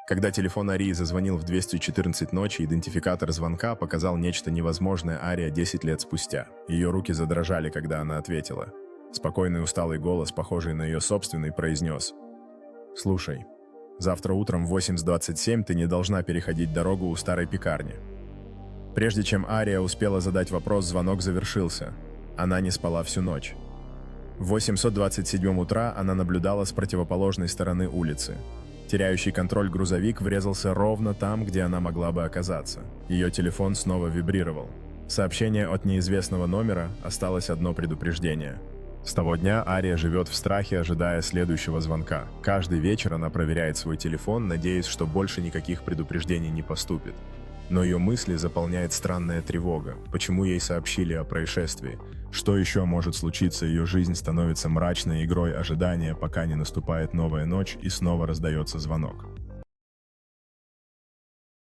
Когда телефон Арии зазвонил в 214 ночи, идентификатор звонка показал нечто невозможное Ария 10 лет спустя. Ее руки задрожали, когда она ответила. Спокойный усталый голос, похожий на ее собственный, произнес: «Слушай, завтра утром в 8:27 ты не должна переходить дорогу у старой пекарни». Прежде чем Ария успела задать вопрос, звонок завершился. Она не спала всю ночь. В 8:27 утра она наблюдала с противоположной стороны улицы. Теряющий контроль грузовик врезался ровно там, где она могла бы оказаться. Ее телефон снова вибрировал. Сообщение от неизвестного номера, осталось одно предупреждение. С того дня Ария живет в страхе, ожидая следующего звонка. Каждый вечер она проверяет свой телефон, надеясь, что больше никаких предупреждений не поступит. Но ее мысли заполняет странная тревога. Почему ей сообщили о происшествии? Что еще может случиться? Ее жизнь становится мрачной игрой ожидания, пока не наступает новая ночь и снова раздается звонок.